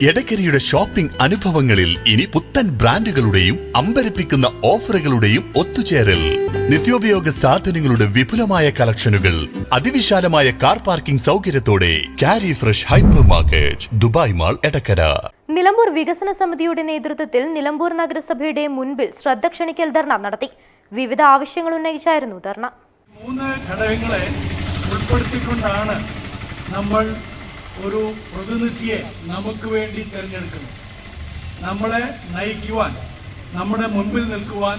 എടക്കരയുടെ shopping അനുഭവങ്ങളിൽ ഇനി പുത്തൻ ബ്രാൻഡുകളുടെയും അമ്പരപ്പിക്കുന്ന ഓഫറുകളുടെയും ഒത്തുചേരൽ. നിത്യോപയോഗ സാധനങ്ങളുടെ വിപുലമായ കളക്ഷനുകൾ, അതിവിശാലമായ കാർ പാർക്കിംഗ് സൗകര്യത്തോടെ Kari fresh hyper market, Dubai mall, Edakkara. Nilambur വികസന സമിതിയുടെ നേതൃത്വത്തിൽ നിലമ്പൂർ നഗരസഭയുടെ മുൻപിൽ ശ്രദ്ധ ക്ഷണിക്കൽ ധർണ നടത്തി. വിവിധ ആവശ്യങ്ങൾ ഉന്നയിച്ചായിരുന്നു ധർണ. 3 ഘടകങ്ങളെ ഉൾപ്പെടുത്തിക്കൊണ്ടാണ് നമ്മൾ ഒരു പ്രതിനിധിയെ നമുക്ക് വേണ്ടി തിരഞ്ഞെടുക്കുന്നു. നമ്മളെ നയിക്കുവാൻ, നമ്മുടെ മുൻപിൽ നിൽക്കുവാൻ,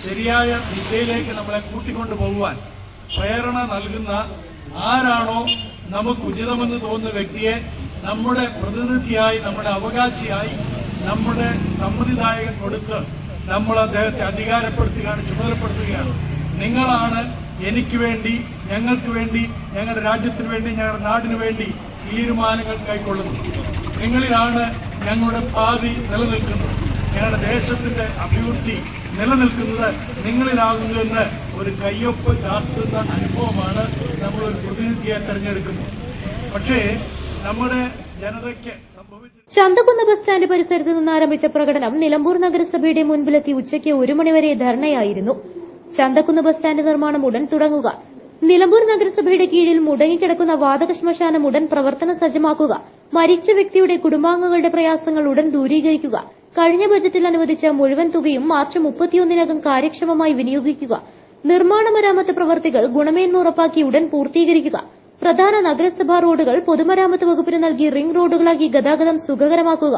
ശരിയായ ദിശയിലേക്ക് നമ്മളെ കൂട്ടിക്കൊണ്ടു പോകുവാൻ പ്രേരണ നൽകുന്ന ആരാണോ നമുക്ക് ഉചിതമെന്ന് തോന്നുന്ന വ്യക്തിയെ നമ്മുടെ പ്രതിനിധിയായി, നമ്മുടെ അവകാശിയായി, നമ്മുടെ സമ്മതിദായകൻ കൊടുത്ത് നമ്മൾ അദ്ദേഹത്തെ അധികാരപ്പെടുത്തുകയാണ്, ചുമതലപ്പെടുത്തുകയാണ്. നിങ്ങളാണ് എനിക്ക് വേണ്ടി, ഞങ്ങൾക്ക് വേണ്ടി, ഞങ്ങളുടെ രാജ്യത്തിന് വേണ്ടി, ഞങ്ങളുടെ നാടിനു വേണ്ടി തീരുമാനങ്ങൾ കൈക്കൊള്ളുന്നത്. നിങ്ങളിലാണ് ഞങ്ങളുടെ ഭാവി നിലനിൽക്കുന്നത്, ഞങ്ങളുടെ ദേശത്തിന്റെ അഭിവൃദ്ധി നിലനിൽക്കുന്നത് നിങ്ങളിലാകുന്നുവെന്ന് ഒരു കയ്യൊപ്പ് ചാർത്തുന്ന അനുഭവമാണ് നമ്മൾ ഒരു പ്രതിനിധിയെ തെരഞ്ഞെടുക്കുന്നത്. പക്ഷേ നമ്മുടെ ജനതയ്ക്ക് ചന്തക്കുന്ന് ബസ് സ്റ്റാൻഡ് പരിസരത്ത് നിന്ന് ആരംഭിച്ച പ്രകടനം നിലമ്പൂർ നഗരസഭയുടെ മുൻപിലെത്തി ഉച്ചയ്ക്ക് 1 മണിവരെ ധർണയായിരുന്നു. ചന്തക്കുന്ന് ബസ് സ്റ്റാൻഡ് നിർമ്മാണം ഉടൻ തുടങ്ങുക, നിലമ്പൂർ നഗരസഭയുടെ കീഴിൽ മുടങ്ങിക്കിടക്കുന്ന വാതക ശ്മശാനം ഉടൻ പ്രവർത്തന സജ്ജമാക്കുക, മരിച്ച വ്യക്തിയുടെ കുടുംബാംഗങ്ങളുടെ പ്രയാസങ്ങൾ ഉടൻ ദൂരീകരിക്കുക, കഴിഞ്ഞ ബജറ്റിൽ അനുവദിച്ച മുഴുവൻ തുകയും മാർച്ച് 31-നകം കാര്യക്ഷമമായി വിനിയോഗിക്കുക, നിർമ്മാണ മരാമത്ത് പ്രവർത്തികൾ ഗുണമേന്മ ഉറപ്പാക്കി ഉടൻ പൂർത്തീകരിക്കുക, പ്രധാന നഗരസഭാ റോഡുകൾ പൊതുമരാമത്ത് വകുപ്പിന് നൽകി റിംഗ് റോഡുകളാക്കി ഗതാഗതം സുഖകരമാക്കുക,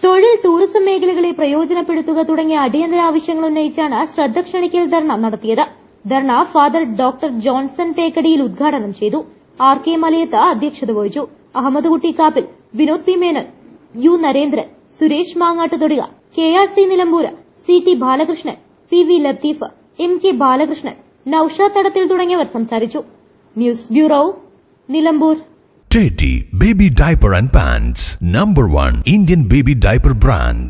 തൊഴിൽ ടൂറിസം മേഖലകളെ പ്രയോജനപ്പെടുത്തുക തുടങ്ങിയ അടിയന്തര ആവശ്യങ്ങൾ ഉന്നയിച്ചാണ് ശ്രദ്ധ ക്ഷണിക്കൽ ധർണ നടത്തിയത്. ധർണ ഫാദർ ഡോക്ടർ ജോൺസൺ തേക്കടിയിൽ ഉദ്ഘാടനം ചെയ്തു. ആർ കെ മലയത്ത് അധ്യക്ഷത വഹിച്ചു. Ahammed Kutty Kappil, Vinod P Menon, U Narendran, Suresh Mangattuthodika, KRC Nilambur, CT Balakrishnan, PV Latheef, MK Balakrishnan, Noushad Thadathil തുടങ്ങിയവർ സംസാരിച്ചു. News bureau, Nilambur. Teddy Baby Diaper and Pants, #1 Indian baby diaper brand.